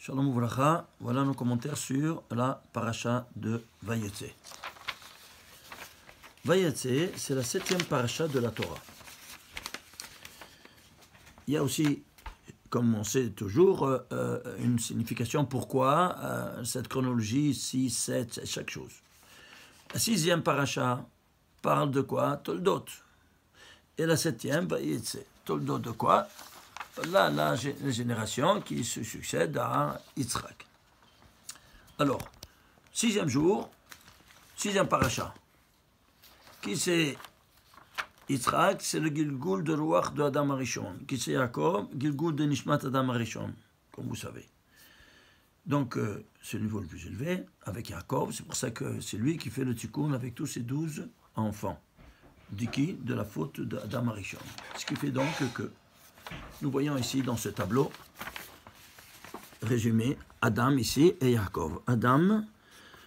Shalom Uvracha, voilà nos commentaires sur la paracha de Vayetze. Vayetze, c'est la 7e paracha de la Torah. Il y a aussi, comme on sait toujours, une signification pourquoi cette chronologie 6, 7, chaque chose. La 6e paracha parle de quoi? Toldot. Et la 7e, Vayetze. Toldot de quoi? La génération qui se succède à Yitzhak. Alors, 6e jour, 6e paracha. Qui c'est Yitzhak? C'est le Gilgul de Ruach de Adam Arishon. Qui c'est Yaakov? Gilgul de Nishmat Adam Arishon, comme vous savez. Donc, c'est le niveau le plus élevé avec Yaakov. C'est pour ça que c'est lui qui fait le tikkun avec tous ses 12 enfants. De la faute d'Adam Arishon. Ce qui fait donc que nous voyons ici dans ce tableau résumé Adam ici et Yaakov. Adam,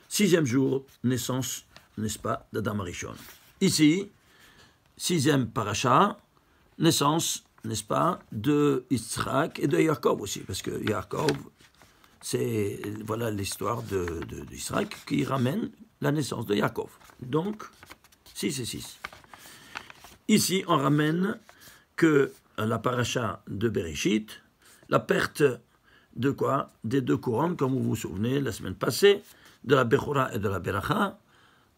6e jour, naissance, n'est-ce pas, d'Adam Arishon. Ici, 6e paracha, naissance, n'est-ce pas, de Yitzhak et de Yaakov aussi, parce que Yaakov, c'est voilà l'histoire de Yitzhak qui ramène la naissance de Yaakov. Donc, 6 et 6. Ici, on ramène que la paracha de Bereshit, la perte de quoi? Des 2 couronnes, comme vous vous souvenez la semaine passée, de la Bechora et de la Beracha,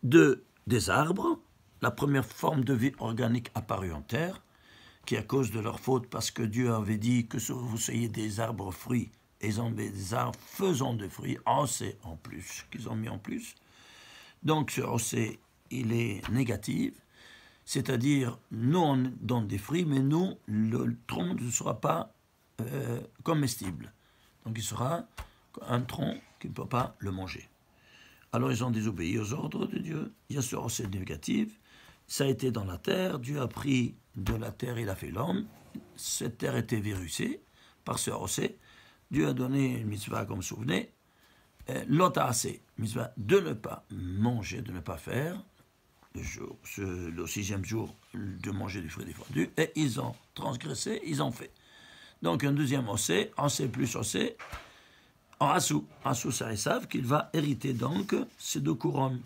des arbres, la première forme de vie organique apparue en terre, qui à cause de leur faute, parce que Dieu avait dit que vous soyez des arbres fruits, et ils ont des arbres faisant de fruits, océ en plus, qu'ils ont mis en plus. Donc ce océ, il est négatif. C'est-à-dire, nous, on donne des fruits, mais nous, le tronc ne sera pas comestible. Donc, il sera un tronc qui ne peut pas le manger. Alors, ils ont désobéi aux ordres de Dieu. Il y a ce rosset négatif. Ça a été dans la terre. Dieu a pris de la terre, il a fait l'homme. Cette terre était virusée par ce rosset. Dieu a donné une mitzvah, comme vous vous souvenez. L'ota'asé, mitzvah de ne pas manger, de ne pas faire. Le 6e jour de manger du fruit défendu, et ils ont transgressé, ils ont fait. Donc un deuxième océ plus océ, en Assou c'est Esav qu'il va hériter donc ces 2 couronnes,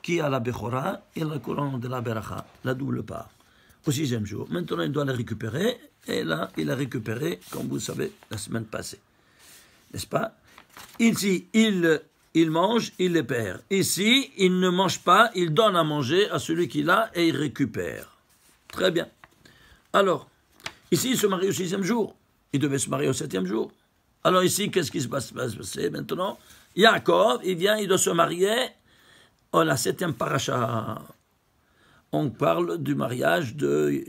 qui a la Bechora et la couronne de la Beracha, la double part, au 6e jour. Maintenant il doit la récupérer, et là il a récupéré, comme vous savez, la semaine passée. N'est-ce pas? Ici, il mange, il les perd. Ici, il ne mange pas, il donne à manger à celui qu'il a et il récupère. Très bien. Alors, ici, il se marie au 6e jour. Il devait se marier au 7e jour. Alors ici, qu'est-ce qui va se passer maintenant? Yaakov, il vient, il doit se marier. Oh, la 7e paracha. On parle du mariage de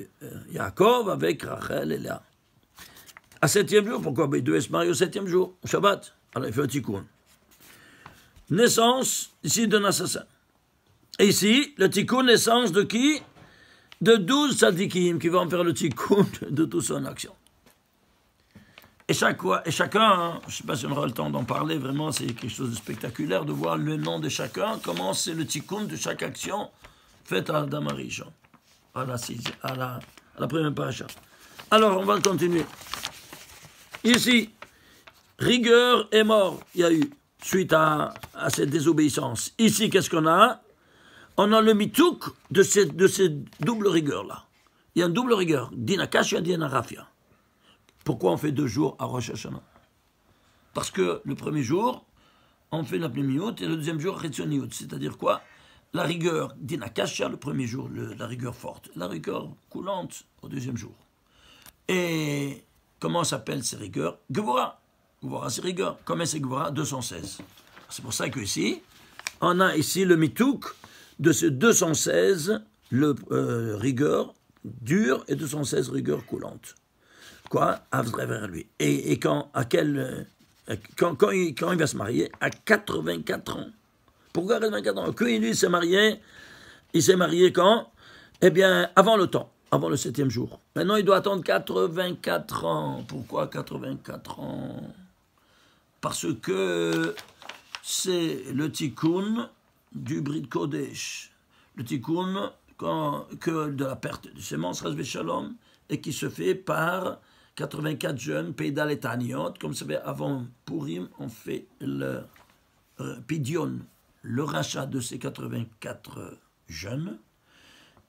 Yaakov avec Rachel et Léa. À 7e jour, pourquoi? Il devait se marier au 7e jour, au Shabbat. Alors il fait un tikkun. Naissance, ici, d'un assassin. Et ici, le tikkun, naissance de qui? De 12 tzadikim qui vont faire le tikkun de toute son action. Et chacun, je ne sais pas si on aura le temps d'en parler, vraiment, c'est quelque chose de spectaculaire de voir le nom de chacun, comment c'est le tikkun de chaque action faite à Adam Arishon, à la première paracha. Alors, on va continuer. Ici, rigueur et mort, il y a eu. Suite à cette désobéissance. Ici, qu'est-ce qu'on a? On a le mitouk de ces doubles rigueurs-là. Il y a une double rigueur. Dina Kashia, Dina Rafia. Pourquoi on fait 2 jours à Rosh Hashanah? Parce que le premier jour, on fait la pneumiot et le deuxième jour, Retzioniut. C'est-à-dire quoi? La rigueur, Dina Kashia, le premier jour, la rigueur forte. La rigueur coulante au 2e jour. Et comment s'appellent ces rigueurs? Gevura. Gvora, c'est rigueur. Combien c'est Gvora? 216. C'est pour ça qu'ici, on a ici le mitouk de ce 216, rigueur dure et 216 rigueur coulante. Quoi? À vers lui. Et quand il va se marier? À 84 ans. Pourquoi 84 ans? Que lui s'est marié, il s'est marié quand? Eh bien, avant le temps. Avant le 7e jour. Maintenant, il doit attendre 84 ans. Pourquoi 84 ans? Parce que c'est le tikkun du Brit Kodesh. Le tikkun de la perte de sémence, Ras Shalom, et qui se fait par 84 jeunes, Peidal et Taniot. Comme vous savez, avant Purim, on fait le Pidion, le rachat de ces 84 jeunes.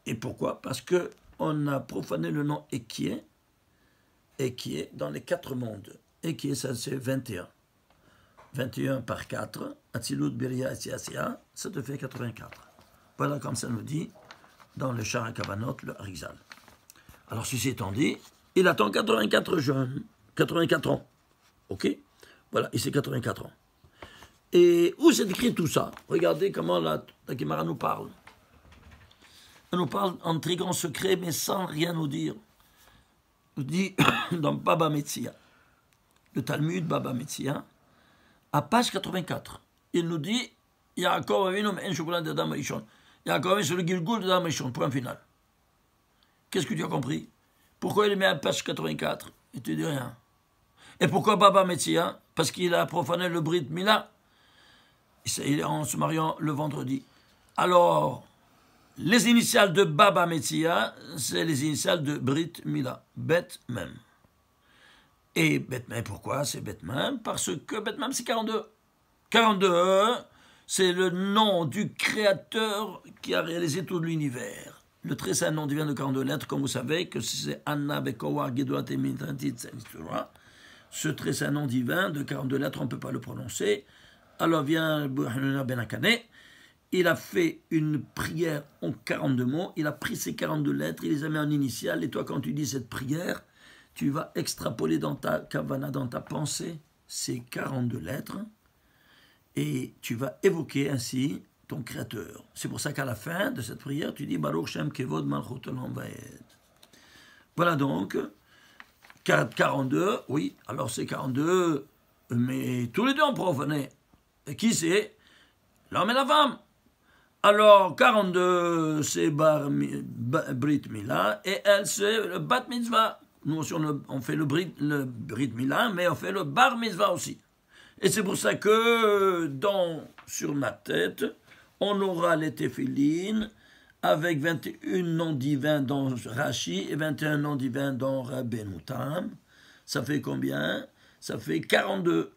Et pourquoi? Parce qu'on a profané le nom Ekié dans les 4 mondes. Ekié, ça c'est 21. 21 par 4, Atzilut, Beria et Siasia, ça te fait 84. Voilà comme ça nous dit dans le Shara Kavanot, le Harizal. Alors ceci étant dit, il attend 84 jeunes, 84 ans. Ok? Voilà, et c'est 84 ans. Et où c'est écrit tout ça? Regardez comment la Gemara nous parle. Elle nous parle en très grand secret, mais sans rien nous dire. Elle nous dit dans Baba Metzia, le Talmud Baba Metzia, à page 84, il nous dit Yaakov Avinu en chocolat d'Adam Rishon. Yaakov Avinu sur le Gilgul d'Adam Rishon, point final. Qu'est-ce que tu as compris? Pourquoi il met à page 84? Et tu dis rien. Et pourquoi Baba Metzia? Parce qu'il a profané le Brit Mila. Il est en se mariant le vendredi. Alors, les initiales de Baba Metzia, c'est les initiales de Brit Mila. Bet Mem. Et Bet Mem, pourquoi c'est Bet Mem? Parce que Bet Mem, c'est 42. 42, c'est le nom du créateur qui a réalisé tout l'univers. Le très saint nom divin de 42 lettres, comme vous savez, que c'est Anna Bekowa Gedoat et Mintantit, ce très saint nom divin de 42 lettres, on ne peut pas le prononcer. Alors vient Ben Akane, il a fait une prière en 42 mots, il a pris ces 42 lettres, il les a mis en initiales, et toi quand tu dis cette prière, tu vas extrapoler dans ta kavana, dans ta pensée, ces 42 lettres, et tu vas évoquer ainsi ton créateur. C'est pour ça qu'à la fin de cette prière, tu dis Baruch Shem Kevod Malchut Olam Vaed. Voilà donc, 42, oui, alors c'est 42, mais tous les deux en provenaient. Et qui c'est? L'homme et la femme. Alors, 42, c'est Brit Mila, et elle, c'est le Bat Mitzvah. Nous aussi, on fait le Brit Mila, mais on fait le Bar Mitzvah aussi. Et c'est pour ça que, sur ma tête, on aura les téphilines avec 21 noms divins dans Rashi et 21 noms divins dans Rabbeinu Tam. Ça fait combien? Ça fait 42.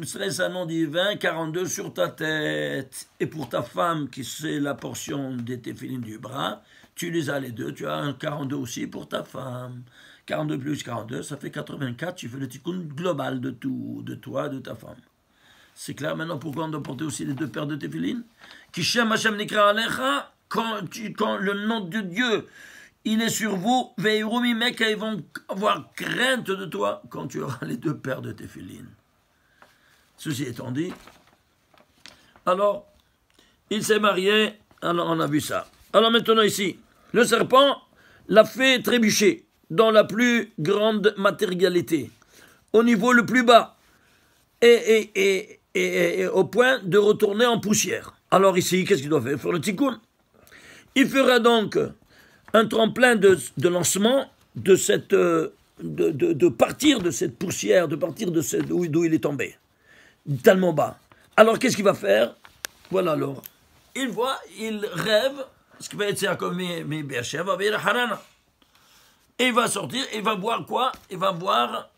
C'est un nom divin, 42 sur ta tête. Et pour ta femme, qui c'est la portion des téphilines du bras, tu les as les deux. Tu as un 42 aussi pour ta femme. 42 plus 42, ça fait 84. Tu fais le tikkun global de tout, de toi, de ta femme. C'est clair maintenant pourquoi on doit porter aussi les deux paires de téphilines? Kishem Hashem Nikra Alecha, quand le nom de Dieu il est sur vous, Veirumi Meka, ils vont avoir crainte de toi quand tu auras les deux paires de téphilines. Ceci étant dit, alors, il s'est marié, alors on a vu ça. Alors maintenant ici, le serpent l'a fait trébucher dans la plus grande matérialité, au niveau le plus bas, et au point de retourner en poussière. Alors ici, qu'est-ce qu'il doit faire? Il faut le tikkun. Il fera donc un tremplin de lancement de partir de cette poussière, de partir d'où il est tombé, tellement bas. Alors qu'est-ce qu'il va faire? Voilà alors. Il rêve, ce qui va être comme Beersheva, Harana. Et il va sortir, il va voir quoi? Il va voir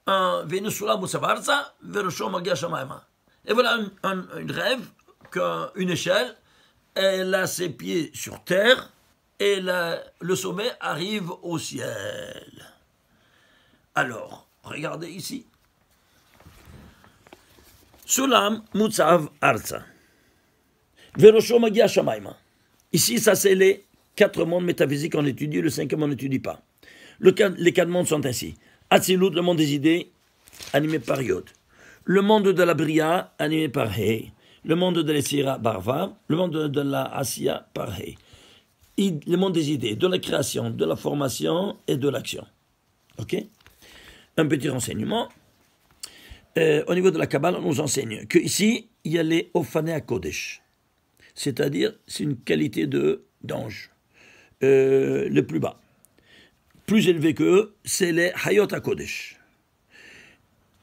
un Venusula Musavarza, Verosho Magia Shamaima. Et voilà un rêve qu'une échelle, elle a ses pieds sur terre, et le sommet arrive au ciel. Alors, regardez ici. Sulam Mutsav Arza. Verosho Magia Shamaima. Ici, ça c'est les 4 mondes métaphysiques qu'on étudie, le 5e on n'étudie pas. Les 4 mondes sont ainsi. Atzilut, le monde des idées, animé par Yod. Le monde de la Bria, animé par He. Le monde de l'Essira, par Vav. Le monde de la Asiya, par He. Le monde des idées, de la création, de la formation et de l'action. Ok? Un petit renseignement. Au niveau de la Kabbale, on nous enseigne qu'ici, il y a les Ophanei Kodesh. C'est-à-dire, c'est une qualité d'ange. Le plus bas. Plus élevé qu'eux, c'est les Hayot HaKodesh.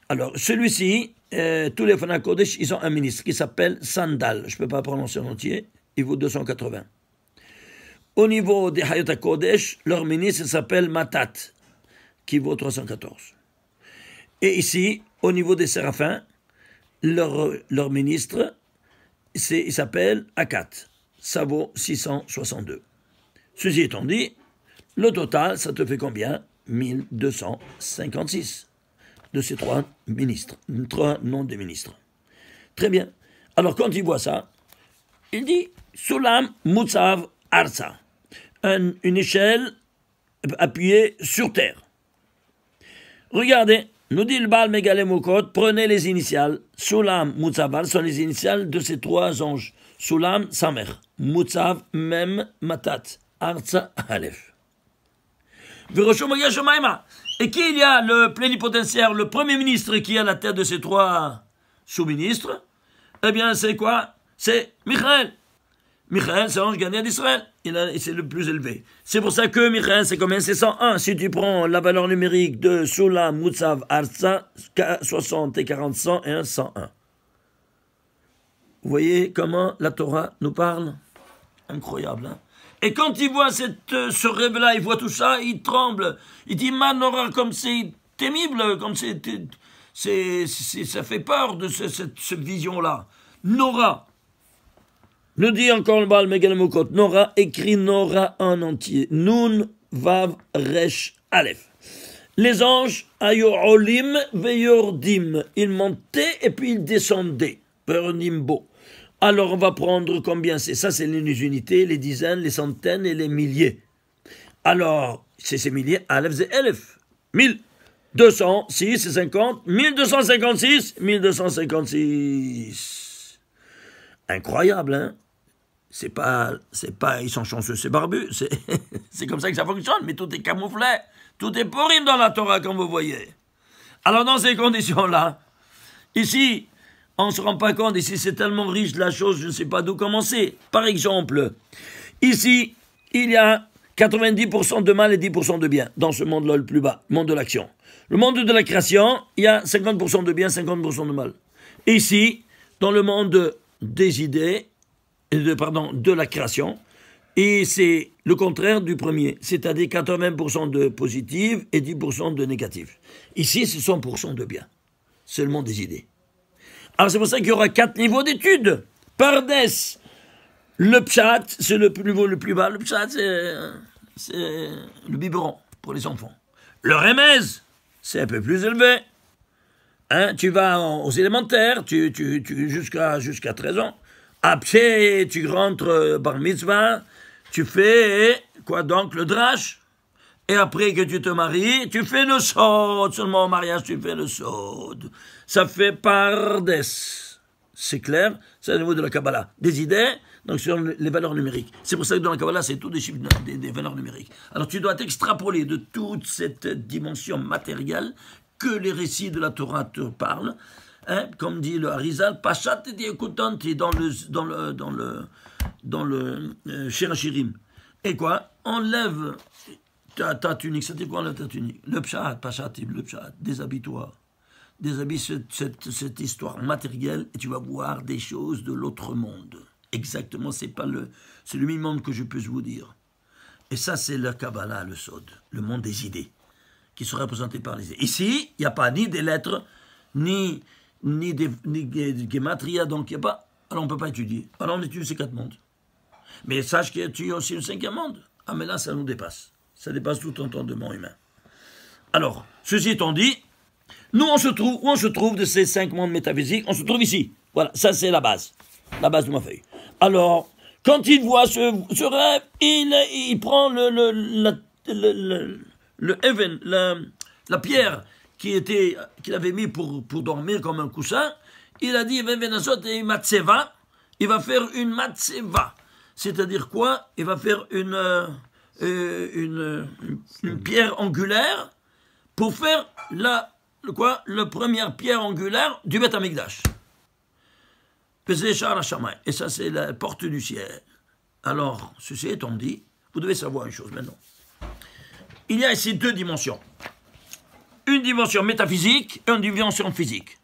Alors, celui-ci, tous les Ophanei HaKodesh, ils ont un ministre qui s'appelle Sandal. Je ne peux pas prononcer en entier. Il vaut 280. Au niveau des Hayot HaKodesh, leur ministre s'appelle Matat. qui vaut 314. Et ici, au niveau des séraphins, leur ministre, il s'appelle Akat. Ça vaut 662. Ceci étant dit, le total, ça te fait combien? 1256 de ces trois noms des ministres. Très bien. Alors, quand il voit ça, il dit Sulam Mutsav Arsa, une échelle appuyée sur terre. Regardez, nous dit le Baal Megalemokot, prenez les initiales. Sulam, Mutsav, sont les initiales de ces trois anges. Sulam, Samer. Mutsav, Mem, Matat. Arsa, Aleph. Et qui il y a le plénipotentiaire, le premier ministre qui est à la tête de ces trois sous-ministres? Eh bien, c'est quoi? C'est Michael. Michael, c'est l'ange gardien d'Israël. C'est le plus élevé. C'est pour ça que Michael, c'est combien? C'est 101. Si tu prends la valeur numérique de Sulam, Mutsav, Arsa, 60 et 40, 101, 101. Vous voyez comment la Torah nous parle? Incroyable, hein? Et quand il voit ce rêve-là, il voit tout ça, il tremble. Il dit, Manora, comme c'est témible, comme ça fait peur de cette vision-là. Nora. Nous dit encore le Baal Megalemokot, Nora, écrit Nora en entier. Nun, Vav, Resh, Aleph. Les anges, Ayorim, Veyordim. Ils montaient et puis ils descendaient. Nimbo. Alors on va prendre combien c'est? Ça, c'est les unités, les dizaines, les centaines et les milliers. Alors, c'est ces milliers, Aleph, c'est Elef. 1206, c'est 50. 1256, 1256. Incroyable, hein? C'est pas, ils sont chanceux, c'est barbu. C'est comme ça que ça fonctionne, mais tout est camouflé. Tout est pourri dans la Torah, comme vous voyez. Alors, dans ces conditions-là, ici, on ne se rend pas compte, ici c'est tellement riche de la chose, je ne sais pas d'où commencer. Par exemple, ici, il y a 90% de mal et 10% de bien, dans ce monde-là le plus bas, le monde de l'action. Le monde de la création, il y a 50% de bien, 50% de mal. Ici, dans le monde des idées, de la création, et c'est le contraire du premier, c'est-à-dire 80% de positif et 10% de négatif. Ici, c'est 100% de bien. C'est le monde des idées. Alors c'est pour ça qu'il y aura 4 niveaux d'études. Pardes, le pshat, c'est le niveau le plus bas. Le pshat, c'est le biberon pour les enfants. Le remez, c'est un peu plus élevé. Hein, tu vas aux élémentaires, jusqu'à 13 ans. Après, tu rentres bar mitzvah, tu fais quoi donc, le drash. Et après que tu te maries, tu fais le sod. Seulement au mariage, tu fais le sod. Ça fait pardes. C'est clair? C'est au niveau de la Kabbalah. Des idées, donc sur les valeurs numériques. C'est pour ça que dans la Kabbalah, c'est tout des chiffres, des valeurs numériques. Alors tu dois t'extrapoler de toute cette dimension matérielle que les récits de la Torah te parlent. Hein, comme dit le Harizal, Pachat et Diekutanti dans le Shirachirim. Et quoi? Enlève ta tunique, c'était quoi ta tunique? Le pshat, Pachatim, le pshat, déshabille-toi. Déshabille cette histoire matérielle et tu vas voir des choses de l'autre monde. Exactement, c'est le minimum que je puisse vous dire. Et ça, c'est le Kabbalah, le Sod, le monde des idées, qui sera représenté par les idées. Ici, il n'y a pas ni des lettres, ni des gematria, donc il n'y a pas. Alors on ne peut pas étudier. Alors on étudie ces 4 mondes. Mais sache qu'il y a aussi le 5e monde. Ah, mais là, ça nous dépasse. Ça dépasse tout entendement humain. Alors, ceci étant dit, nous, où on se trouve de ces 5 mondes métaphysiques? On se trouve ici. Voilà, ça c'est la base de ma feuille. Alors, quand il voit ce rêve, il prend le even, la pierre qu'il avait mis pour dormir comme un coussin. Il a dit, il va faire une matseva. C'est-à-dire quoi? Il va faire une pierre angulaire pour faire la première pierre angulaire du Beth Amikdash. Et ça, c'est la porte du ciel. Alors, ceci étant dit, vous devez savoir une chose maintenant. Il y a ici 2 dimensions. Une dimension métaphysique et une dimension physique.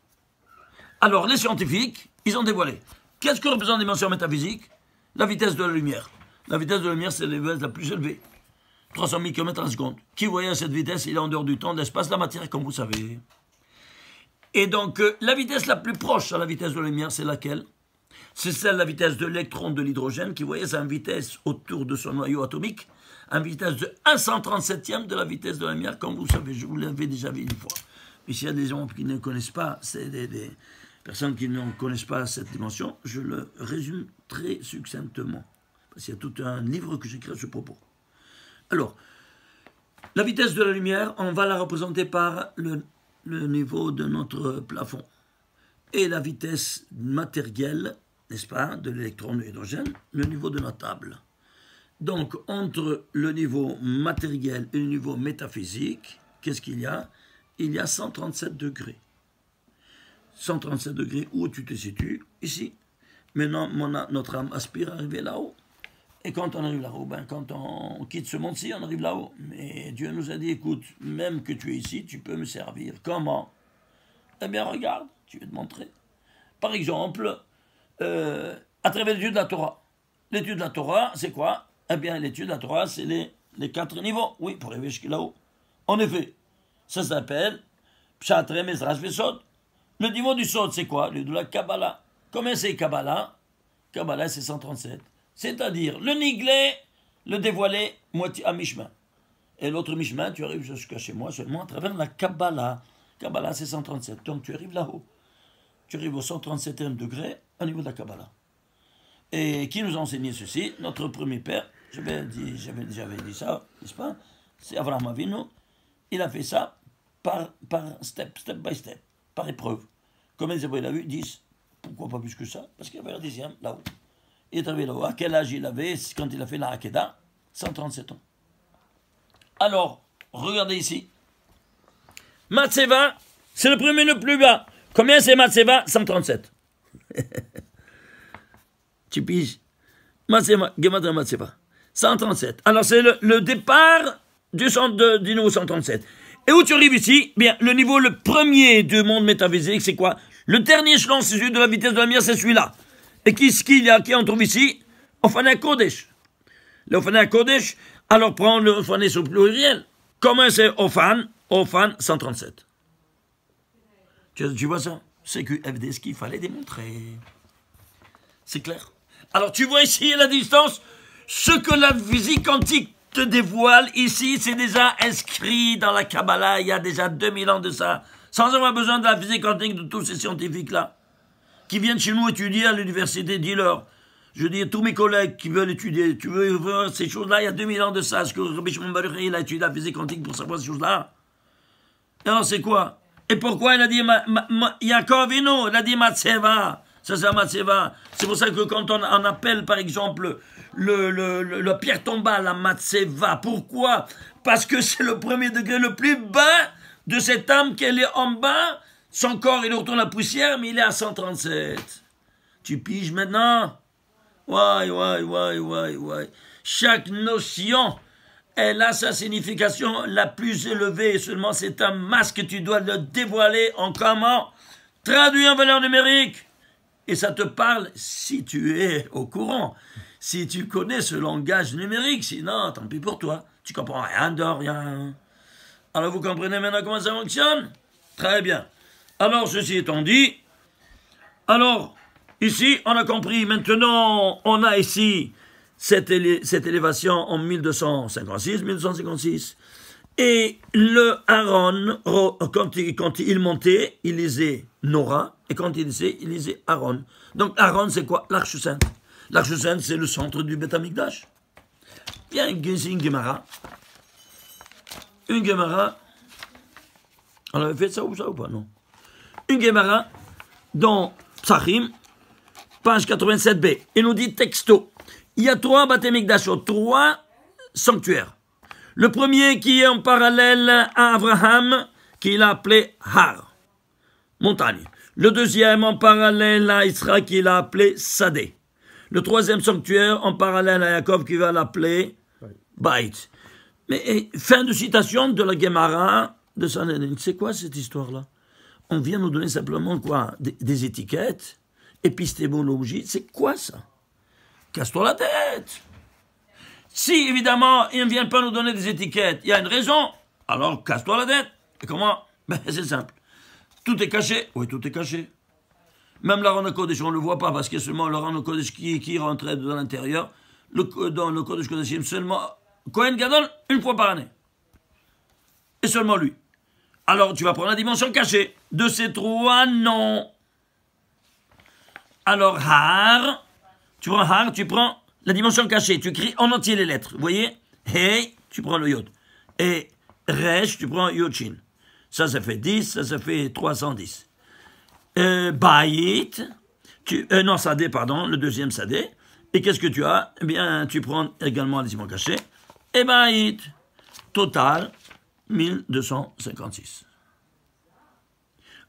Alors, les scientifiques, ils ont dévoilé. Qu'est-ce que représente une dimension métaphysique? La vitesse de la lumière. La vitesse de la lumière, c'est la vitesse la plus élevée. 300 000 km à la seconde. Qui voyage à cette vitesse, il est en dehors du temps, de l'espace, de la matière, comme vous savez. Et donc, la vitesse la plus proche à la vitesse de la lumière, c'est laquelle? C'est celle de la vitesse de l'électron de l'hydrogène qui voyage à une vitesse autour de son noyau atomique, à une vitesse de 1/137e de la vitesse de la lumière, comme vous savez, je vous l'avais déjà vu une fois. Mais s'il y a des gens qui ne connaissent pas, c'est des personnes qui ne connaissent pas cette dimension, je le résume très succinctement. Parce qu'il y a tout un livre que j'écris à ce propos. Alors, la vitesse de la lumière, on va la représenter par le niveau de notre plafond. Et la vitesse matérielle, n'est-ce pas, de l'électron de l'hydrogène, le niveau de notre table. Donc, entre le niveau matériel et le niveau métaphysique, qu'est-ce qu'il y a? Il y a 137 degrés. 137 degrés, où tu te situes? Ici. Maintenant, notre âme aspire à arriver là-haut. Et quand on arrive là-haut, ben, quand on quitte ce monde-ci, on arrive là-haut. Mais Dieu nous a dit, écoute, même que tu es ici, tu peux me servir. Comment? Eh bien, regarde, je vais te montrer. Par exemple, à travers l'étude de la Torah. L'étude de la Torah, c'est quoi? Eh bien, l'étude de la Torah, c'est les 4 niveaux. Oui, pour arriver jusqu'à là-haut. En effet, ça s'appelle Pshat, Remez, Rash, Vesod. Le niveau du Sod, c'est quoi? Le de la Kabbalah. Combien c'est Kabbalah? Kabbalah, c'est 137. C'est-à-dire, le niglé, le dévoilé, moitié à mi-chemin. Et l'autre mi-chemin, tu arrives jusqu'à chez moi seulement à travers la Kabbalah. Kabbalah, c'est 137. Donc, tu arrives là-haut. Tu arrives au 137e degré au niveau de la Kabbalah. Et qui nous a enseigné ceci? Notre premier père, j'avais déjà dit ça, n'est-ce pas? C'est Avraham Avinu. Il a fait ça par step by step, par épreuve. Combien il a vu? 10. Pourquoi pas plus que ça? Parce qu'il y avait un 10e là-haut. Il est arrivé là-haut. À quel âge il avait quand il a fait la Hakeda? 137 ans. Alors, regardez ici. Matseva, c'est le premier le plus bas. Combien c'est Matseva? 137. Tu piges? Matseva, Gematria Matseva. 137. Alors, c'est le départ du niveau 137. Et où tu arrives ici? Bien, le niveau le premier du monde métaphysique, c'est quoi? Le dernier échelon, c'est celui de la vitesse de la lumière, c'est celui-là. Et qu'est-ce qu'il y a, qui on trouve ici? Ophané Kodesh. Le Ophané Kodesh, alors prends le Ophané au pluriel. Comment c'est Ophan? Ophan 137. Tu vois ça? C'est QFD, ce qu'il fallait démontrer. C'est clair? Alors tu vois ici la distance? Ce que la physique quantique te dévoile ici, c'est déjà inscrit dans la Kabbalah, il y a déjà 2000 ans de ça, sans avoir besoin de la physique quantique de tous ces scientifiques-là, qui viennent chez nous étudier à l'université, dis-leur. Je dis à tous mes collègues qui veulent étudier, tu veux voir ces choses-là, il y a 2000 ans de ça, est-ce que Rabbi Shimon Bar Yochai, il a étudié la physique quantique pour savoir ces choses-là? Et alors c'est quoi? Et pourquoi il a dit Yaakov Avinu, il a dit Matseva? Ça c'est Matseva. C'est pour ça que quand on appelle par exemple la pierre tombale, la Matseva, pourquoi? Parce que c'est le premier degré le plus bas de cette âme qu'elle est en bas. Son corps il retourne la poussière, mais il est à 137. Tu piges maintenant? Ouais. Chaque notion, elle a sa signification la plus élevée. Seulement c'est un masque que tu dois le dévoiler en comment? Traduit en valeur numérique. Et ça te parle si tu es au courant, si tu connais ce langage numérique. Sinon, tant pis pour toi. Tu comprends rien de rien. Alors vous comprenez maintenant comment ça fonctionne? Très bien. Alors ceci étant dit, alors ici on a compris. Maintenant on a ici cette élévation en 1256. Et le Aaron, quand il montait, il lisait Nora, et quand il lisait Aaron. Donc Aaron, c'est quoi? L'Arche Sainte. L'Arche Sainte, c'est le centre du Beth Amikdash. Il y a une Gemara. Une Gemara. On avait fait ça ou pas? Non. Une Gemara dans Psachim, page 87b. Il nous dit texto. Il y a 3 Beth Amikdashot, 3 sanctuaires. Le premier qui est en parallèle à Abraham, qu'il a appelé Har, montagne. Le deuxième en parallèle à Israël, qu'il a appelé Sadeh. Le troisième sanctuaire en parallèle à Yaakov, qui va l'appeler Bait. Mais fin de citation de la Gemara de Sanhedrin. C'est quoi cette histoire-là? On vient nous donner simplement quoi? Des étiquettes, épistémologie. C'est quoi ça? Casse-toi la tête! Si, évidemment, ils ne viennent pas nous donner des étiquettes, il y a une raison, alors casse-toi la tête. Et comment? Ben, c'est simple. Tout est caché. Oui, tout est caché. Même la Rana Kodesh, on ne le voit pas parce qu'il y a seulement le Rana Kodesh qui rentrait dans l'intérieur. Dans le Kodesh Kodeshim, seulement Kohen Gadol, une fois par année. Et seulement lui. Alors, tu vas prendre la dimension cachée. De ces trois, non. Alors, Har, tu prends la dimension cachée. Tu écris en entier les lettres. Vous voyez? Hey, tu prends le Yod. Et Resh, tu prends Yod-Shin. Ça fait 10, ça fait 310. Bayit, non, Sadé, pardon, le deuxième Sadé. Et qu'est-ce que tu as? Eh bien, tu prends également les dimensions cachées. Et Bayit, total, 1256.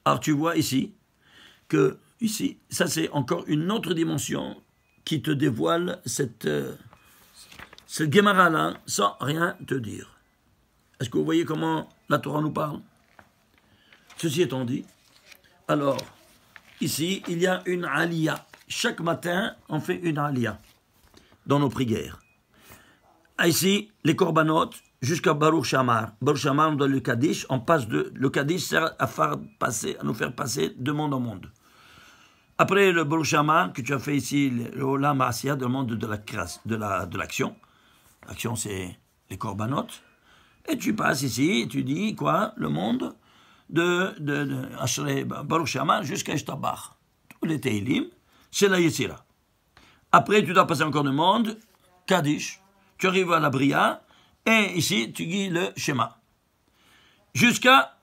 Alors, tu vois ici, que ici, ça c'est encore une autre dimension qui te dévoile cette Gemara-là sans rien te dire. Est-ce que vous voyez comment la Torah nous parle? Ceci étant dit, alors, ici, il y a une aliyah. Chaque matin, on fait une aliyah dans nos prières. Ici, les korbanot, jusqu'à Baruch Shamar. Baruch Shamar, on donne le Kaddish, le Kaddish sert à nous faire passer de monde en monde. Après le Baruch Shamar, que tu as fait ici, le Olam Asiya, le monde de l'action. L'action, c'est les korbanot. Et tu passes ici, et tu dis, quoi? Le monde de Baruch Shamar jusqu'à Ishtabach. Tous les Teilim, c'est la Yetzira. Après, tu dois passer encore le monde, Kaddish. Tu arrives à la Bria, et ici, tu dis le Shema. Jusqu'à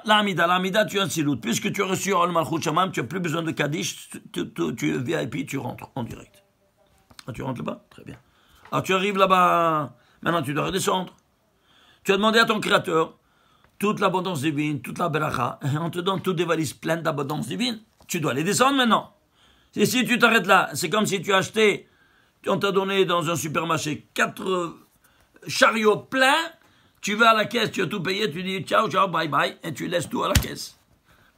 l'Amida. L'Amida, tu as un silout. Puisque tu as reçu Al Malchut Shamam, tu n'as plus besoin de Kaddish, tu es VIP, tu rentres en direct. Ah, tu rentres là-bas? Très bien. Alors, tu arrives là-bas, maintenant tu dois redescendre. Tu as demandé à ton Créateur toute l'abondance divine, toute la beracha, on te donne toutes des valises pleines d'abondance divine. Tu dois les descendre maintenant. Et si tu t'arrêtes là, c'est comme si tu as acheté, on t'a donné dans un supermarché 4 chariots pleins, tu vas à la caisse, tu as tout payé, tu dis ciao, ciao, bye bye, et tu laisses tout à la caisse.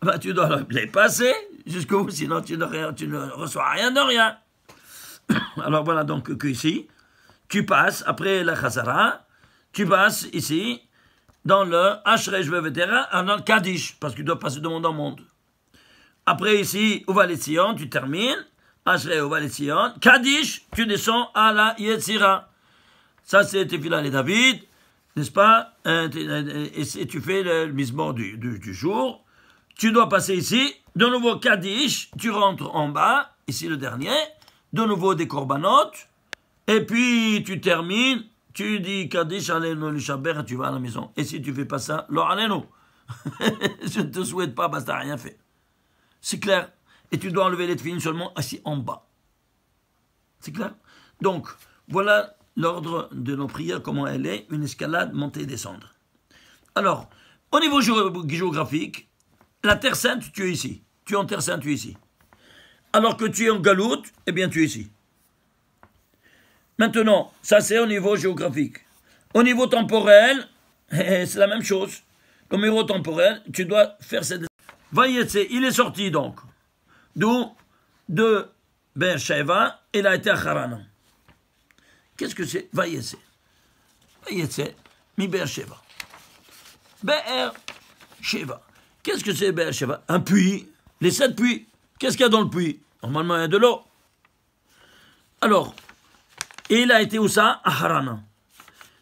Ben, tu dois les passer jusqu'au bout, sinon tu ne reçois rien de rien. Alors voilà donc que ici, tu passes, après la Chazara, tu passes ici, dans le Ashrej Vevetera, dans le Kaddish, parce que tu dois passer de monde en monde. Après ici, Uvaletzion, tu termines, Ashrej Uvaletzion, Kaddish, tu descends à la Yetzira. Ça c'est Tefila et David, n'est-ce pas? Et tu fais le mismor du jour. Tu dois passer ici, de nouveau Kaddish, tu rentres en bas, ici le dernier, de nouveau des korbanot, et puis tu termines. Tu dis Kaddish Aleinu l'Ishaber et tu vas à la maison. Et si tu ne fais pas ça, lo Aleinu. Je ne te souhaite pas parce que tu n'as rien fait. C'est clair. Et tu dois enlever les tefilines seulement assis en bas. C'est clair? Donc, voilà l'ordre de nos prières, comment elle est, une escalade, monter et descendre. Alors, au niveau géographique, la Terre Sainte, tu es ici. Tu es en Terre Sainte, tu es ici. Alors que tu es en Galoute, eh bien tu es ici. Maintenant, ça c'est au niveau géographique. Au niveau temporel, c'est la même chose. Au niveau temporel, tu dois faire cette... Vayetse, il est sorti donc. D'où? De Beersheva, il a été à Haran. Qu'est-ce que c'est? Vayetse. Vayetse, mi Beersheva. Beersheva. Qu'est-ce que c'est Beersheva? Un puits. Les 7 puits. Qu'est-ce qu'il y a dans le puits? Normalement, il y a de l'eau. Alors... Et il a été où ça? À Haran.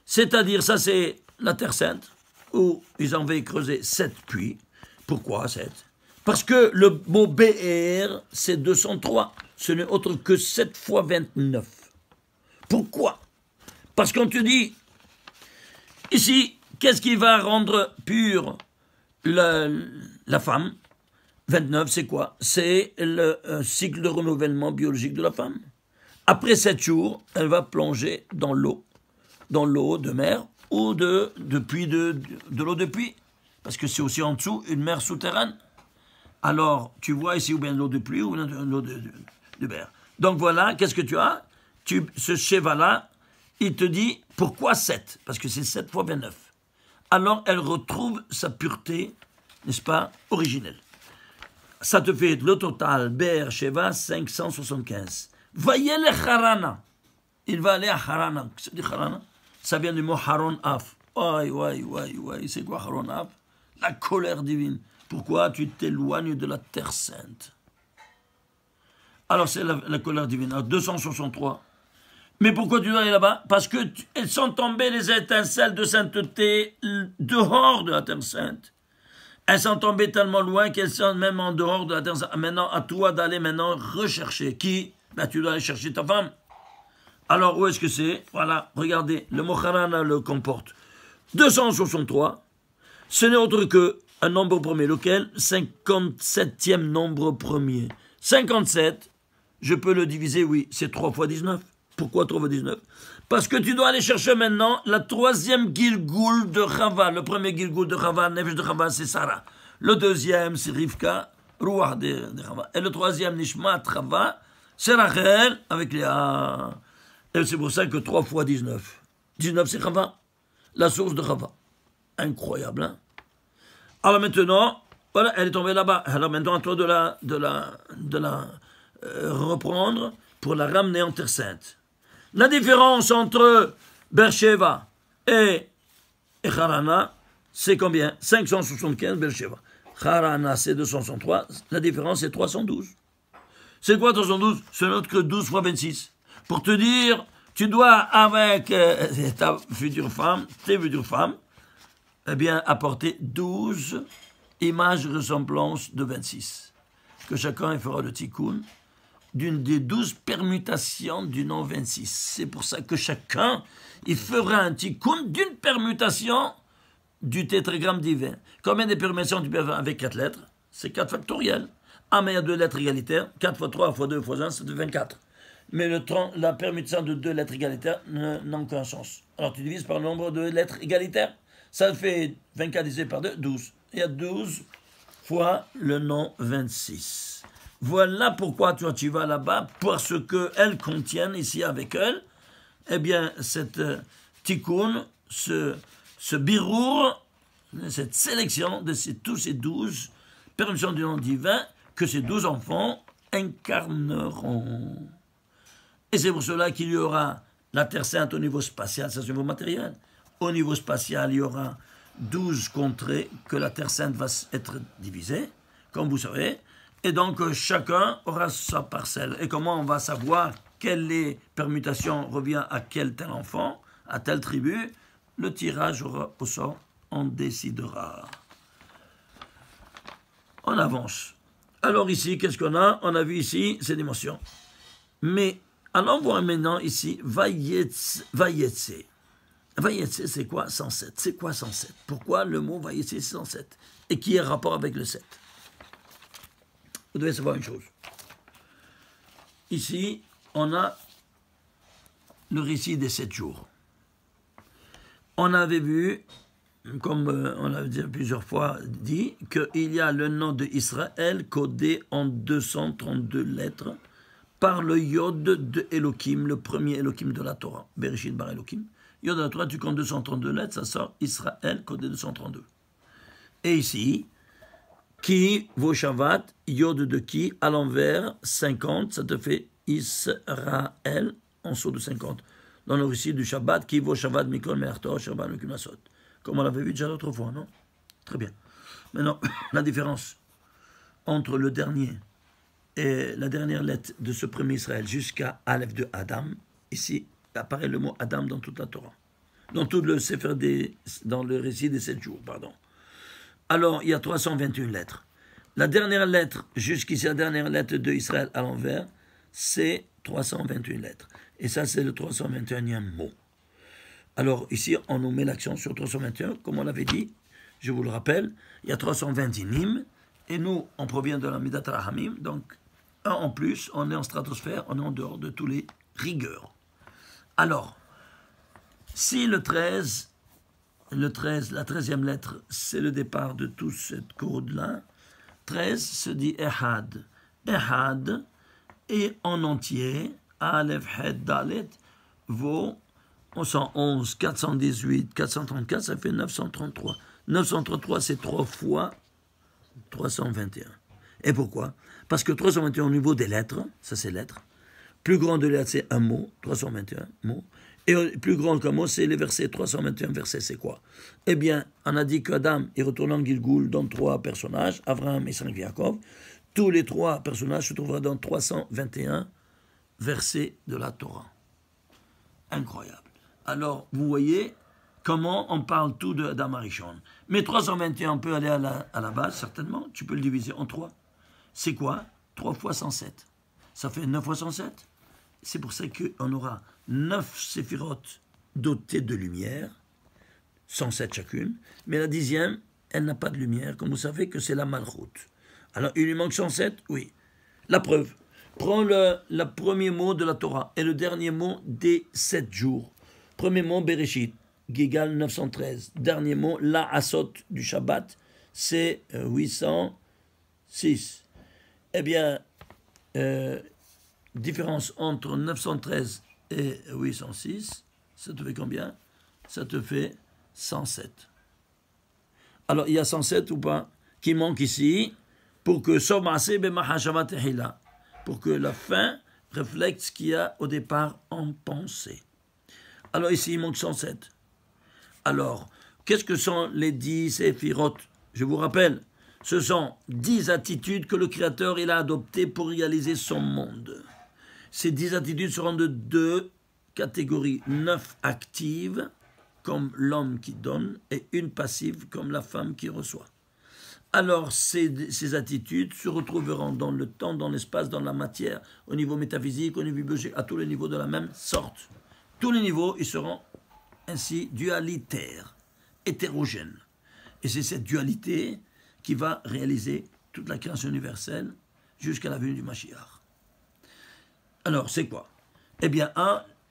C'est-à-dire, ça c'est la Terre Sainte, où ils avaient creusé 7 puits. Pourquoi 7? Parce que le mot BR, c'est 203. Ce n'est autre que 7 fois 29. Pourquoi? Parce qu'on te dit, ici, qu'est-ce qui va rendre pure la femme? 29, c'est quoi? C'est le cycle de renouvellement biologique de la femme. Après 7 jours, elle va plonger dans l'eau de mer ou de l'eau de puits. Parce que c'est aussi en dessous une mer souterraine. Alors, tu vois ici ou bien l'eau de pluie ou l'eau de mer. Donc voilà, qu'est-ce que tu as? Ce Sheva-là, il te dit, pourquoi 7? Parce que c'est 7 fois 29. Alors, elle retrouve sa pureté, n'est-ce pas, originelle. Ça te fait le total, Be'er Sheva, 575. Vayel Harana. il va aller à Harana. Qu'est-ce que dit Harana? Ça vient du mot Haron Af. Ouais, c'est quoi Haron Af? La colère divine. Pourquoi tu t'éloignes de la terre sainte? Alors c'est la colère divine. Alors 263. Mais pourquoi tu dois aller là-bas? Parce que elles sont tombées les étincelles de sainteté dehors de la terre sainte. Elles sont tombées tellement loin qu'elles sont même en dehors de la terre sainte. Maintenant, à toi d'aller maintenant rechercher. Qui? Ben, tu dois aller chercher ta femme. Alors, où est-ce que c'est? Voilà, regardez, le mot Harana le comporte. 263, ce n'est autre que un nombre premier. Lequel? 57e nombre premier. 57, je peux le diviser, oui, c'est 3 fois 19. Pourquoi 3 fois 19? Parce que tu dois aller chercher maintenant la troisième Gilgoul de Chava. Le premier Gilgoul de Chava, Nefesh de Chava, c'est Sarah. Le deuxième, c'est Rivka, Ruach de Chava. Et le troisième, Nishmat Chava, c'est Rachel avec Léa. Et c'est pour ça que 3 fois 19. 19, c'est Chava, la source de Chava. Incroyable, hein? Alors maintenant, voilà, elle est tombée là-bas. Alors maintenant, à toi de la reprendre pour la ramener en Terre Sainte. La différence entre Beersheba et Harana, c'est combien? 575 Beersheba. Harana, c'est 263. La différence, c'est 312. C'est quoi 312? Ce n'est autre que 12 fois 26. Pour te dire, tu dois, avec ta future femme, tes futures femmes, eh bien, apporter 12 images ressemblances de 26. Que chacun il fera le tikkun d'une des 12 permutations du nom 26. C'est pour ça que chacun, il fera un tikkun d'une permutation du tétragramme divin. Combien de permutations tu peux avoir avec 4 lettres? C'est 4 factoriels. Ah, mais il y a 2 lettres égalitaires. 4 fois 3 fois 2 fois 1, c'est 24. Mais la permutation de 2 lettres égalitaires n'a aucun sens. Alors tu divises par le nombre de lettres égalitaires. Ça fait 24 divisé par 2, 12. Il y a 12 fois le nom 26. Voilà pourquoi tu vas là-bas, parce qu'elles contiennent ici avec elles, eh bien, cette tikkun, ce birour, cette sélection de tous ces 12 permissions du nom divin que ces 12 enfants incarneront. Et c'est pour cela qu'il y aura la Terre Sainte au niveau spatial, ça c'est au niveau matériel. Au niveau spatial, il y aura 12 contrées que la Terre Sainte va être divisée, comme vous savez. Et donc, chacun aura sa parcelle. Et comment on va savoir quelle permutation revient à quel tel enfant, à telle tribu? Le tirage au sort en décidera. On avance. Alors ici, qu'est-ce qu'on a? On a vu ici ces dimensions. Mais allons voir maintenant ici, Vayetse. Vayetse, c'est quoi 107? C'est quoi 107? Pourquoi le mot Vayetse, c'est 107? Et qui est rapport avec le 7? Vous devez savoir une chose. Ici, on a le récit des 7 jours. On avait vu, comme on l'a dit plusieurs fois dit, qu'il y a le nom d'Israël codé en 232 lettres par le Yod de Elohim, le premier Elohim de la Torah. Bereshit bar Elohim. Yod de la Torah, tu comptes 232 lettres, ça sort Israël codé 232. Et ici, Ki, vos Shabbat, Yod de Ki, à l'envers, 50, ça te fait Israël, en saut de 50. Dans le récit du Shabbat, Ki, vos Shabbat, Mikol, Me'artor, Shabbat, Mekumasot. Comme on l'avait vu déjà l'autre fois, non? Très bien. Maintenant, la différence entre le dernier et la dernière lettre de ce premier Israël jusqu'à Aleph de Adam, ici, apparaît le mot Adam dans toute la Torah. Dans tout le Sefer dans le récit des 7 jours, pardon. Alors, il y a 321 lettres. La dernière lettre, jusqu'ici, la dernière lettre de Israël à l'envers, c'est 321 lettres. Et ça, c'est le 321e mot. Alors, ici, on nous met l'accent sur 321. Comme on l'avait dit, je vous le rappelle, il y a 320 inim, et nous, on provient de la Midat Rahamim, donc, un en plus, on est en stratosphère, on est en dehors de tous les rigueurs. Alors, si le 13, la 13e lettre, c'est le départ de toute cette code-là. 13 se dit Ehad. Ehad est en entier, Aleph, Het, Dalet, vaut 111, 418, 434, ça fait 933. 933, c'est 3 fois 321. Et pourquoi? Parce que 321 au niveau des lettres, ça c'est lettres, Plus grand de l'Iliade, c'est un mot, 321 mots. Et plus grand qu'un mot, c'est les versets 321 versets, c'est quoi? Eh bien, on a dit qu'Adam, il retourne en Gilgoul dans 3 personnages, Abraham, Isaac et Yaakov. Tous les 3 personnages se trouveraient dans 321 versets de la Torah. Incroyable. Alors, vous voyez comment on parle tout de Adam Arishon. Mais 321, on peut aller à la base, certainement. Tu peux le diviser en 3. C'est quoi? 3 fois 107. Ça fait 9 fois 107. C'est pour ça qu'on aura 9 séphirotes dotées de lumière, 107 chacune, mais la 10e, elle n'a pas de lumière, comme vous savez que c'est la Malchut. Alors, il lui manque 107? Oui. La preuve. Prends le premier mot de la Torah et le dernier mot des 7 jours. Premier mot, Bereshit, Gigal 913. Dernier mot, La Asot du Shabbat, c'est 806. Eh bien, différence entre 913 et 806, ça te fait combien? Ça te fait 107. Alors, il y a 107 ou pas qui manque ici pour que pour que la fin reflète ce qu'il y a au départ en pensée. Alors ici, il manque 107. Alors, qu'est-ce que sont les 10 séphirotes? Je vous rappelle, ce sont 10 attitudes que le Créateur il a adoptées pour réaliser son monde. Ces 10 attitudes seront de 2 catégories, 9 actives, comme l'homme qui donne, et une passive, comme la femme qui reçoit. Alors, ces attitudes se retrouveront dans le temps, dans l'espace, dans la matière, au niveau métaphysique, au niveau biologique, à tous les niveaux de la même sorte. Tous les niveaux, ils seront ainsi dualitaires, hétérogènes. Et c'est cette dualité qui va réaliser toute la création universelle jusqu'à la venue du Mashiach. Alors, c'est quoi? Eh bien,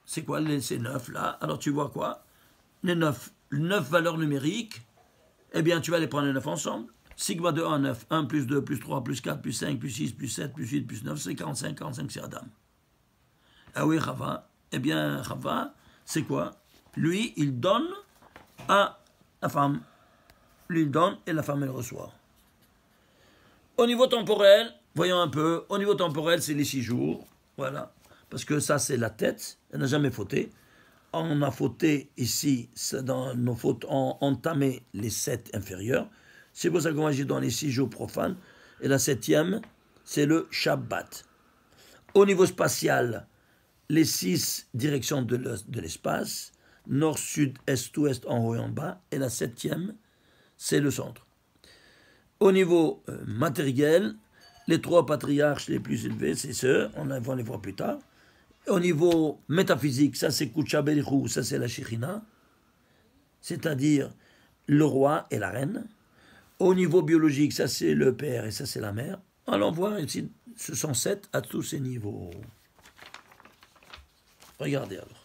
c'est quoi ces 9 là? Alors, tu vois quoi? Les 9 valeurs numériques, eh bien, tu vas les prendre les 9 ensemble. Sigma de 1 à 9, 1 plus 2 plus 3 plus 4 plus 5 plus 6 plus 7 plus 8 plus 9, c'est 45, 45 c'est Adam. Ah oui, Chava, eh bien, Chava, c'est quoi? Lui, il donne à la femme. Lui, il donne et la femme, elle reçoit. Au niveau temporel, voyons un peu, au niveau temporel, c'est les 6 jours, voilà, parce que ça, c'est la tête, elle n'a jamais fauté. On a fauté ici, dans nos fautes, on entamé les 7 inférieurs. C'est pour ça qu'on agit dans les 6 jours profanes. Et la 7e, c'est le Shabbat. Au niveau spatial, les 6 directions de l'espace, nord, sud, est, ouest, en haut et en bas. Et la 7e, c'est le centre. Au niveau matériel, les 3 patriarches les plus élevés, c'est ceux, on va les voir plus tard. Au niveau métaphysique, ça c'est Kucha Berichou, ça c'est la Shekhinah, c'est-à-dire le roi et la reine. Au niveau biologique, ça c'est le père et ça c'est la mère. Allons voir ici, ce sont 7 à tous ces niveaux. Regardez alors.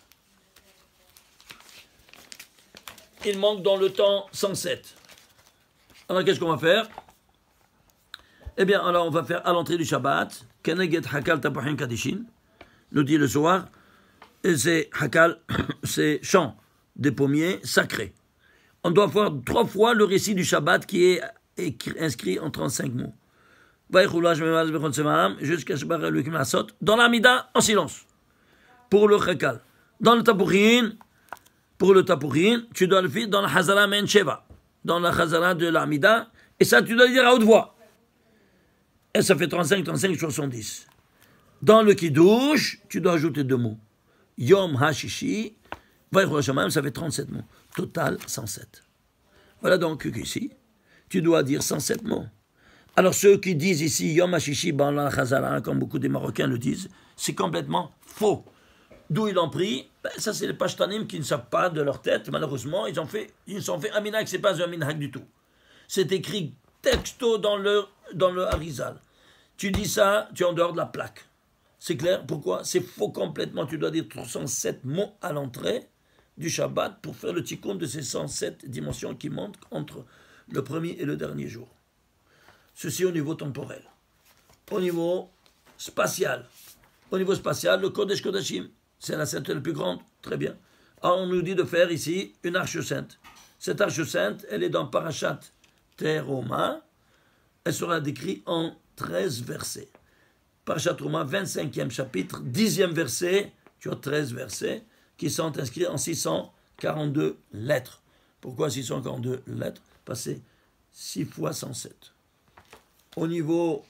Il manque dans le temps 107. Alors qu'est-ce qu'on va faire? Eh bien, alors on va faire à l'entrée du Shabbat, Keneged Hakal Tapuhin Kadishin, nous dit le soir, et c'est Hakal, c'est chant des pommiers sacrés. On doit voir 3 fois le récit du Shabbat qui est inscrit en 35 mots. Jusqu'à dans l'Amida, en silence. Pour le Hakal. Dans le Tapourin, pour le Tapourin, tu dois le faire dans la Hazara Men Sheva, dans la Hazara de l'Amida, et ça tu dois le dire à haute voix. Et ça fait 35, 70. Dans le Kiddush, tu dois ajouter 2 mots. Yom HaShishi, ça fait 37 mots. Total, 107. Voilà donc ici, tu dois dire 107 mots. Alors ceux qui disent ici Yom HaShishi, Bala Chazara, comme beaucoup des Marocains le disent, c'est complètement faux. D'où ils l'ont pris? Ça c'est les Pashtanim qui ne savent pas de leur tête, malheureusement, ils se sont fait un minhag, c'est pas un minhag du tout. C'est écrit texto dans le Harizal. Tu dis ça, tu es en dehors de la plaque. C'est clair? Pourquoi? C'est faux complètement. Tu dois dire 107 mots à l'entrée du Shabbat pour faire le tikkun de ces 107 dimensions qui montent entre le premier et le dernier jour. Ceci au niveau temporel. Au niveau spatial. Au niveau spatial, le Kodesh Kodashim, c'est la sainte la plus grande. Très bien. Alors on nous dit de faire ici une arche sainte. Cette arche sainte, elle est dans Parashat Teroma. Elle sera décrite en 13 versets. Parashat Trouma, 25e chapitre, 10e verset, tu as 13 versets qui sont inscrits en 642 lettres. Pourquoi 642 lettres? Parce que c'est 6 fois 107. Au niveau...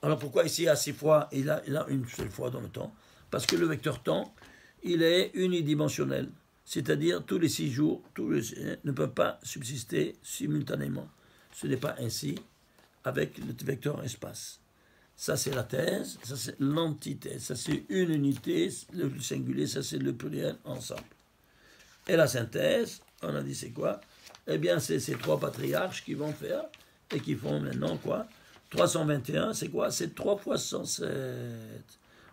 Alors pourquoi ici il y a 6 fois, il a une seule fois dans le temps? Parce que le vecteur temps, il est unidimensionnel. C'est-à-dire tous les 6 jours, ne peuvent pas subsister simultanément. Ce n'est pas ainsi avec le vecteur espace. Ça c'est la thèse, ça c'est l'antithèse, ça c'est une unité, le singulier, ça c'est le pluriel ensemble. Et la synthèse, on a dit c'est quoi? Eh bien c'est ces 3 patriarches qui vont faire, et qui font maintenant quoi? 321, c'est quoi? C'est 3 fois 107.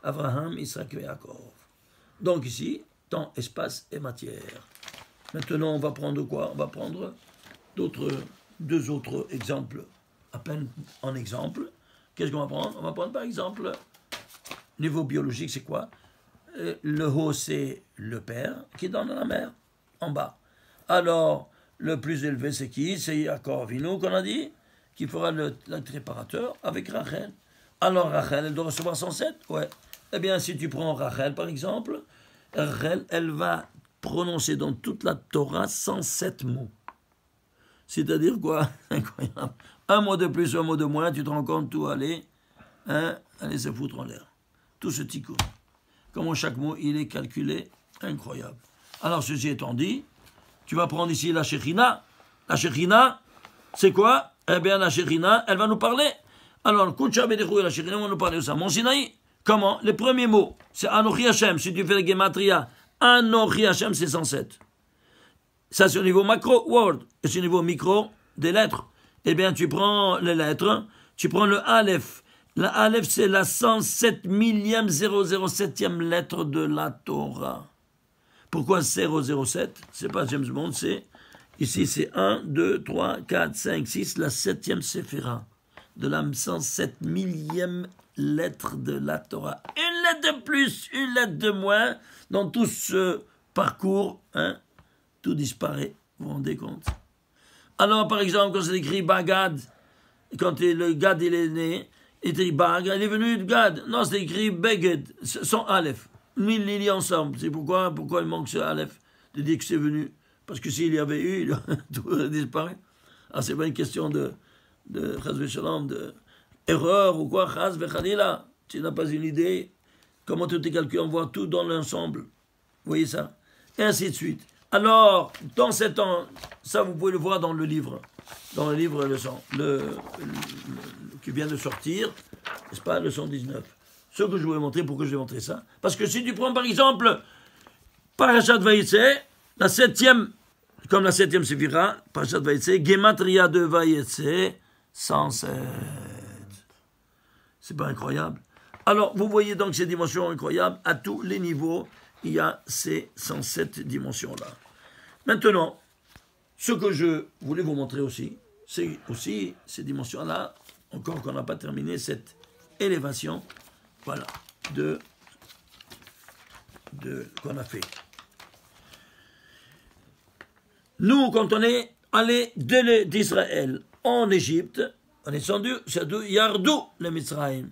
Abraham, Isaac et Jacob. Donc ici, temps, espace et matière. Maintenant, on va prendre quoi? On va prendre deux autres exemples, à peine en exemple. Qu'est-ce qu'on va prendre? On va prendre par exemple, niveau biologique, c'est quoi? Le haut, c'est le père qui donne à la mère, en bas. Alors, le plus élevé, c'est qui? C'est Yaakov Avinu, qu'on a dit, qui fera le préparateur avec Rachel. Alors, Rachel, elle doit recevoir 107? Ouais. Eh bien, si tu prends Rachel, par exemple, Rachel, elle va prononcer dans toute la Torah 107 mots. C'est-à-dire quoi? Incroyable. Un mot de plus, un mot de moins, tu te rends compte, tout allez se foutre en l'air. Tout ce tikkun. Comment chaque mot, il est calculé, incroyable. Alors, ceci étant dit, tu vas prendre ici la Shekhinah. La Shekhinah, c'est quoi? Eh bien, la Shekhinah, elle va nous parler. Alors, le Koucha Bedechou et la Shekhinah vont nous parler de ça. Mon Sinaï, comment? Les premiers mots, c'est Anochi Hashem. Si tu fais le Gematria, Anochi Hashem, c'est 107. Ça, c'est au niveau macro, word. Et c'est au niveau micro, des lettres. Eh bien, tu prends les lettres, tu prends le Aleph. La Aleph, c'est la 107 millième 007e lettre de la Torah. Pourquoi 007? C'est pas James Bond, c'est... Ici, c'est 1, 2, 3, 4, 5, 6, la 7e séphira. De la 107 millième lettre de la Torah. Une lettre de plus, une lettre de moins. Dans tout ce parcours, tout disparaît. Vous vous rendez compte? Alors, par exemple, quand c'est écrit Bagad, quand le Gad il est né, il est écrit Bagad, il est venu de Gad. Non, c'est écrit Beged, sans Aleph. Mille lignes ensemble. C'est pourquoi il manque ce Aleph de dire que c'est venu. Parce que s'il y avait eu, tout aurait disparu. Ah, c'est pas une question de Chaz v'Shalom, de erreur ou quoi, Chaz v'Chalila. Tu n'as pas une idée. Comment tout est calculé, on voit tout dans l'ensemble. Vous voyez ça? Et ainsi de suite. Alors, dans cet temps, ça vous pouvez le voir dans le livre. Dans le livre qui vient de sortir, n'est-ce pas, le 119. Ce que je voulais montrer, pourquoi je vais montrer ça? Parce que si tu prends par exemple Parashat Vayetze, la 7e, comme la 7e séphira, Parashat Vayetze, Gematria de Vayetze, 107. C'est pas incroyable? Alors, vous voyez donc ces dimensions incroyables, à tous les niveaux, il y a ces 107 dimensions-là. Maintenant, ce que je voulais vous montrer aussi, c'est aussi ces dimensions-là, encore qu'on n'a pas terminé cette élévation, voilà, qu'on a fait. Nous, quand on est allé d'Israël en Égypte, on est descendu, c'est de Yardou, le Mitzrayim.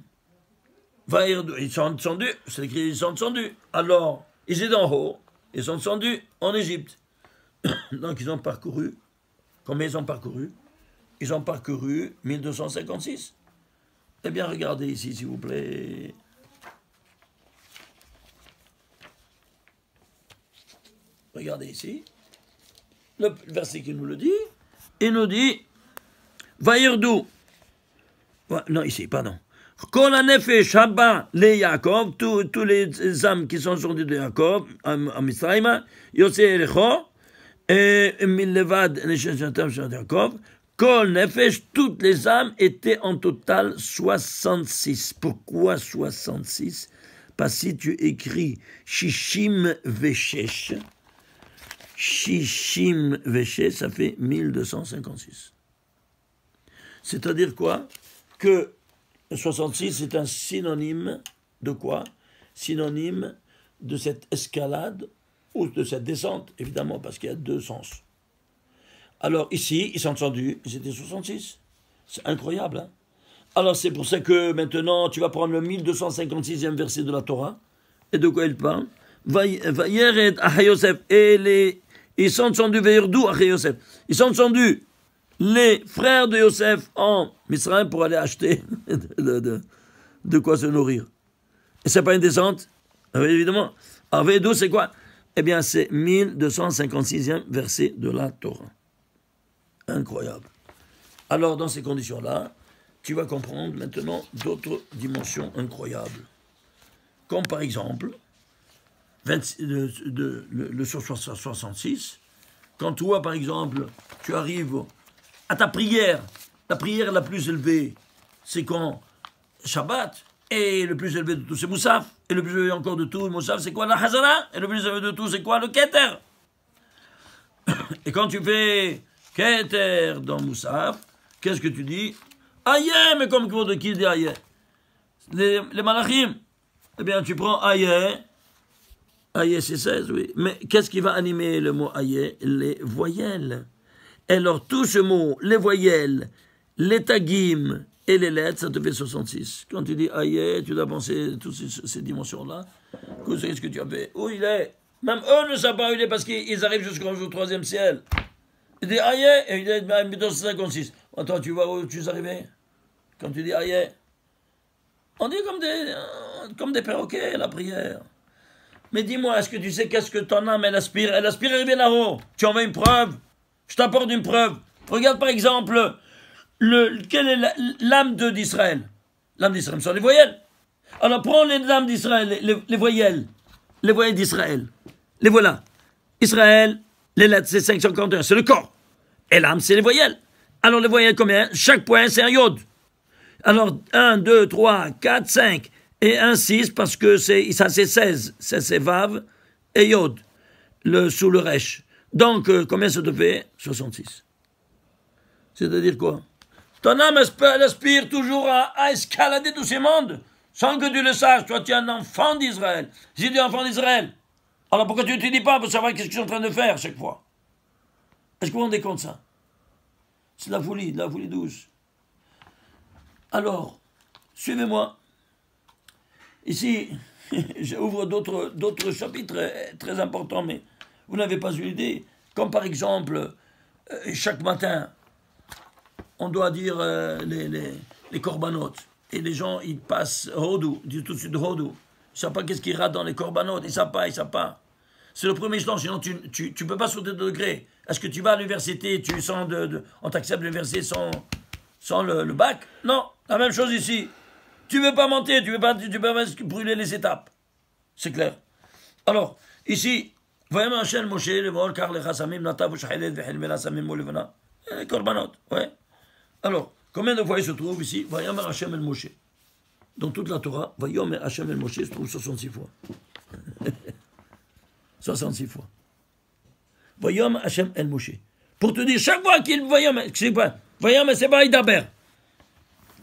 Ils sont descendus, c'est écrit, ils sont descendus. Alors, ils étaient en haut, ils sont descendus en Égypte. Donc, ils ont parcouru, combien ils ont parcouru? Ils ont parcouru 1256. Eh bien, regardez ici, s'il vous plaît. Regardez ici. Le verset qui nous le dit. Il nous dit, Vaïrdou. Non, ici, pardon. Kol hanefesh haba le Yaakov, tous les âmes qui sont sortis de Yaakov, en Misraïma, Yotze Erecho, et Milevad Yaakov, Kol nefesh, toutes les âmes étaient en total 66. Pourquoi 66? Parce que si tu écris Shishim Veshesh, Shishim Veshesh, ça fait 1256. C'est-à-dire quoi? Que 66 est un synonyme de quoi? Synonyme de cette escalade ou de cette descente, évidemment, parce qu'il y a deux sens. Alors ici, ils sont descendus, ils étaient 66. C'est incroyable, hein? Alors c'est pour ça que maintenant tu vas prendre le 1256e verset de la Torah. Et de quoi il parle? Vayered à Yosef. Et ils sont descendus vers d'où à Yosef? Ils sont descendus, les frères de Yosef, en Misraïm pour aller acheter de quoi se nourrir. Et c'est pas une descente? Évidemment. Alors d'où c'est quoi? Eh bien c'est 1256e verset de la Torah. Incroyable. Alors dans ces conditions-là, tu vas comprendre maintenant d'autres dimensions incroyables. Comme par exemple, le sur 66, quand toi, par exemple, tu arrives à ta prière, la prière la plus élevée, c'est quand Shabbat, et le plus élevé de tout, c'est Moussaf, et le plus élevé encore de tout, Moussaf, c'est quoi? La Hazara, et le plus élevé de tout, c'est quoi? Le Keter. Et quand tu fais Keter dans Moussaf, qu'est-ce que tu dis? Aïe, mais comme de qui dit aïe? Les malachim. Eh bien, tu prends aïe. Aïe, c'est 16, oui. Mais qu'est-ce qui va animer le mot aïe? Les voyelles. Et alors, tout ce mot, les voyelles, les tagim et les lettres, ça te fait 66. Quand tu dis aïe, tu dois penser toutes ces dimensions-là. Qu'est-ce que tu as fait? Où il est? Même eux ne savent pas où il est parce qu'ils arrivent jusqu'au troisième ciel. Il dit aïe, et il est 1256. Attends, tu vois où tu es arrivé? Quand tu dis aïe, on dit comme des perroquets, la prière. Mais dis-moi, est-ce que tu sais qu'est-ce que ton âme, elle aspire? Elle aspire à arriver là-haut. Tu en veux une preuve? Je t'apporte une preuve. Regarde par exemple, quelle est l'âme d'Israël? L'âme d'Israël sont les voyelles. Alors prends les âmes d'Israël, les voyelles d'Israël. Les voilà. Israël, les lettres, c'est 551, c'est le corps. Et l'âme, c'est les voyelles. Alors les voyelles combien? Chaque point, c'est un yod. Alors 1, 2, 3, 4, 5 et 1, 6 parce que ça c'est 16. C'est Vav et Yod sous le Resh. Donc combien ça te fait? 66. C'est-à-dire quoi? Ton âme elle aspire toujours à escalader tous ces mondes sans que tu le saches. Toi tu es un enfant d'Israël. Si tu es un enfant d'Israël, alors pourquoi tu ne te dis pas pour savoir qu'est-ce qu'ils sont en train de faire chaque fois? Est-ce que vous vous rendez compte ça? C'est de la folie douce. Alors, suivez-moi. Ici, j'ouvre d'autres chapitres très importants, mais vous n'avez pas eu l'idée. Comme par exemple, chaque matin, on doit dire les corbanotes. Et les gens, ils passent Hodou, ils disent tout de suite Hodou. Ils ne savent pas qu'est-ce qu'ils ratent dans les corbanotes. Ils ne savent pas. C'est le premier temps, sinon tu ne peux pas sauter de degré. Est-ce que tu vas à l'université, on t'accepte l'université sans le bac? Non, la même chose ici. Tu ne veux pas monter, tu ne veux pas brûler les étapes. C'est clair. Alors, ici, voyons Hachem Moshe, le vol, car les chassamim, natav, shahelet, vehel, melasamim, molevana. Les korbanot, ouais. Alors, combien de fois il se trouve ici? Voyons Hachem el Moshe. Dans toute la Torah, voyons Hachem el Moshe se trouve 66 fois. 66 fois. Voyons Hachem el Moshe. Pour te dire, chaque fois qu'il voyons, c'est pas, voyons, c'est pas Idaber.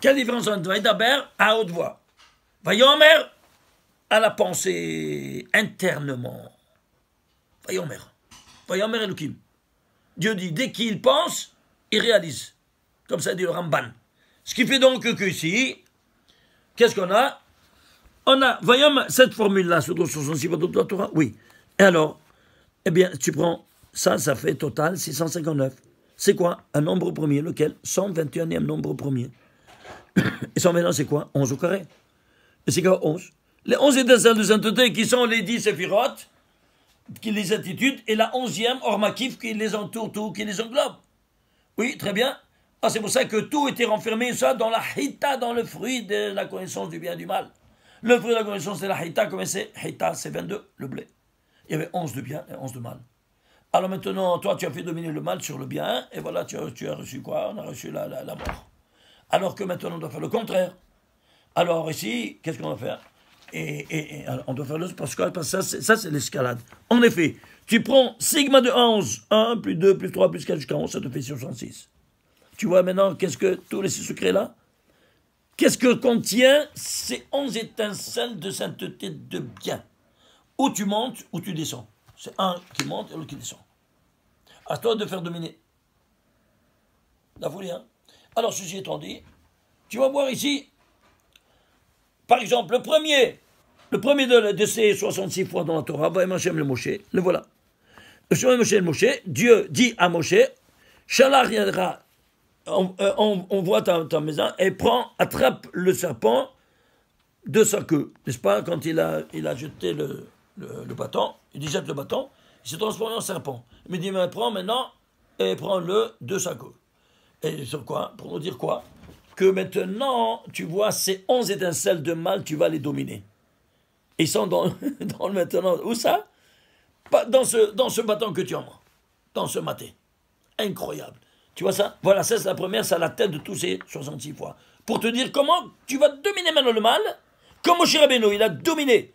Quelle différence entre Idaber à haute voix? Vayomer à la pensée internement. Vayomer Elohim. Dieu dit, dès qu'il pense, il réalise. Comme ça dit le Ramban. Ce qui fait donc que ici, qu'est-ce qu'on a? On a, voyons cette formule-là, sur 66 de la Torah. Oui. Et alors, eh bien, tu prends, ça fait total 659. C'est quoi? Un nombre premier, lequel? 121e nombre premier. Et 121, c'est quoi? 11 au carré. Et c'est quoi 11? Les 11 étincelles de sainteté qui sont les 10 séphirotes, qui les attitudes, et la 11e, Ormakif, qui les entoure, tout, qui les englobe. Oui, très bien. Ah, c'est pour ça que tout était renfermé, ça, dans la hita, dans le fruit de la connaissance du bien et du mal. Le fruit de la connaissance, c'est la hita, comment c'est? Hita, c'est 22, le blé. Il y avait 11 de bien et 11 de mal. Alors maintenant, toi, tu as fait dominer le mal sur le bien, et voilà, tu as reçu quoi? On a reçu la mort. Alors que maintenant, on doit faire le contraire. Alors ici, qu'est-ce qu'on va faire? Et alors, on doit faire le Pascal, parce que ça, c'est l'escalade. En effet, tu prends sigma de 11, 1, plus 2, plus 3, plus 4, jusqu'à 11, ça te fait 66. Tu vois maintenant, qu'est-ce que tous les secrets-là? Qu'est-ce que contient ces 11 étincelles de sainteté de bien? Où tu montes, où tu descends. C'est un qui monte et l'autre qui descend. À toi de faire dominer. La folie, hein? Alors, ceci étant dit, tu vas voir ici, par exemple, le premier de ces 66 fois dans la Torah, Vaïm Hashem le Moshe, le voilà. Le Moshe, Dieu dit à Moshe, Shalach yadra, on voit ta maison, et attrape le serpent de sa queue, n'est-ce pas, quand il a jeté le bâton, il dit jette le bâton, il s'est transformé en serpent. Il me dit, mais prends maintenant, et prends-le de sa queue. Et sur quoi? Pour nous dire quoi? Que maintenant, tu vois, ces 11 étincelles de mal, tu vas les dominer. Ils sont dans le maintenant. Où ça? Dans ce bâton que tu as, moi. Dans ce maté. Incroyable. Tu vois ça? Voilà, ça c'est la première, c'est la tête de tous ces 66 fois. Pour te dire comment tu vas dominer maintenant le mal, comme Moshe Rabbeinu, il a dominé